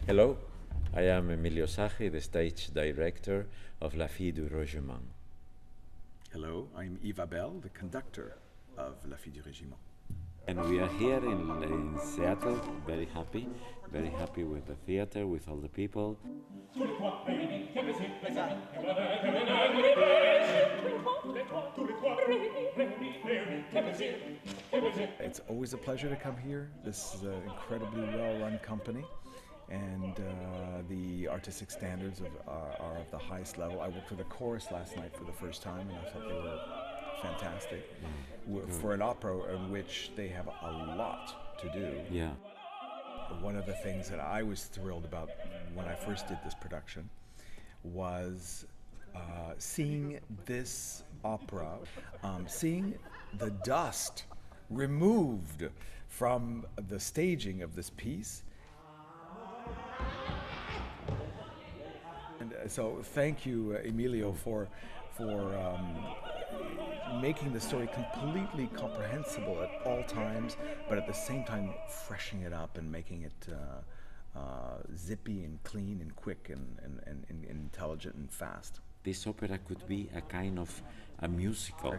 Hello, I am Emilio Sagi, the stage director of La Fille du Régiment. Hello, I'm Yves Abel, the conductor of La Fille du Régiment. And we are here in Seattle, very happy with the theater, with all the people. It's always a pleasure to come here. This is an incredibly well-run company, and the artistic standards are of the highest level. I worked with a chorus last night for the first time, and I thought they were fantastic for an opera in which they have a lot to do. Yeah. One of the things that I was thrilled about when I first did this production was seeing this opera, seeing the dust removed from the staging of this piece. And so thank you, Emilio, for making the story completely comprehensible at all times, but at the same time freshening it up and making it zippy and clean and quick and intelligent and fast. This opera could be a kind of a musical.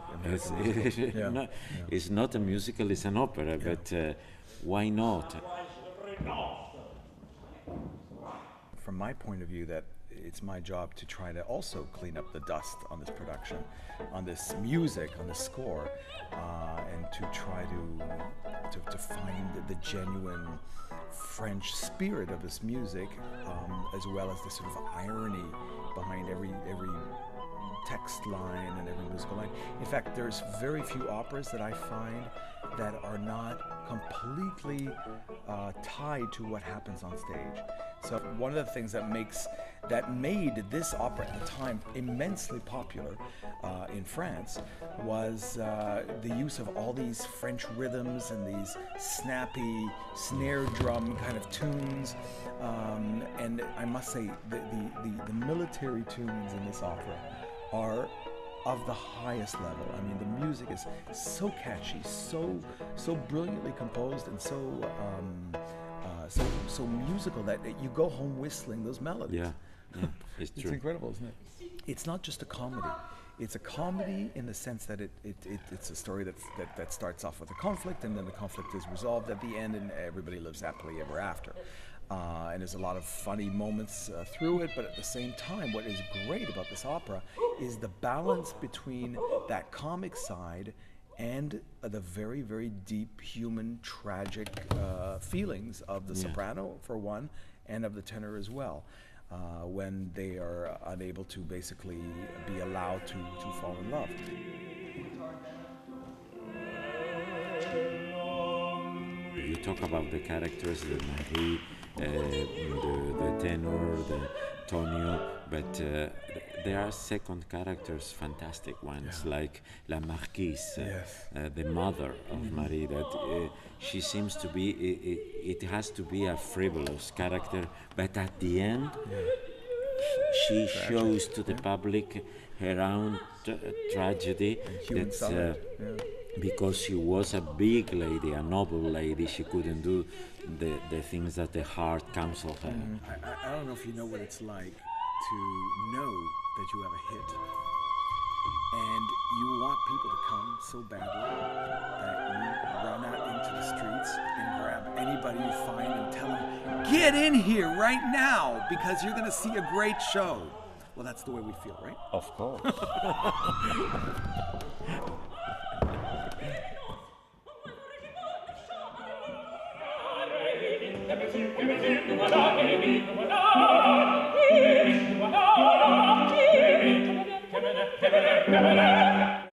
It's not a musical, it's an opera, but why not? From my point of view, that it's my job to try to also clean up the dust on this production, on this music, on this score, and to try to find the genuine French spirit of this music, as well as the sort of irony behind every text line and every musical line. In fact, there's very few operas that I find that are not completely tied to what happens on stage. So one of the things that made this opera at the time immensely popular in France was the use of all these French rhythms and these snappy snare drum kind of tunes. And I must say, the military tunes in this opera are of the highest level. I mean, the music is so catchy, so brilliantly composed, and so musical that you go home whistling those melodies. Yeah, it's true. It's incredible, isn't it? It's not just a comedy. It's a comedy in the sense that it's a story that starts off with a conflict, and then the conflict is resolved at the end, and everybody lives happily ever after. And there's a lot of funny moments through it, but at the same time, what is great about this opera is the balance between that comic side and the very, very deep human, tragic feelings of the soprano, for one, and of the tenor as well, when they are unable to basically be allowed to fall in love. You talk about the characters, the Marie, the tenor, the Tonio, but there are second characters, fantastic ones, like La Marquise, the mother of Marie, that she seems to be, it has to be a frivolous character, but at the end, she shows to the public her own tragedy. That's because she was a big lady, a noble lady. She couldn't do the things that the heart counsel her. I don't know if you know what it's like to know that you have a hit, and you want people to come so badly that you run out into the streets and grab anybody you find and tell them, "Get in here right now, because you're going to see a great show." Well, that's the way we feel, right? Of course. Che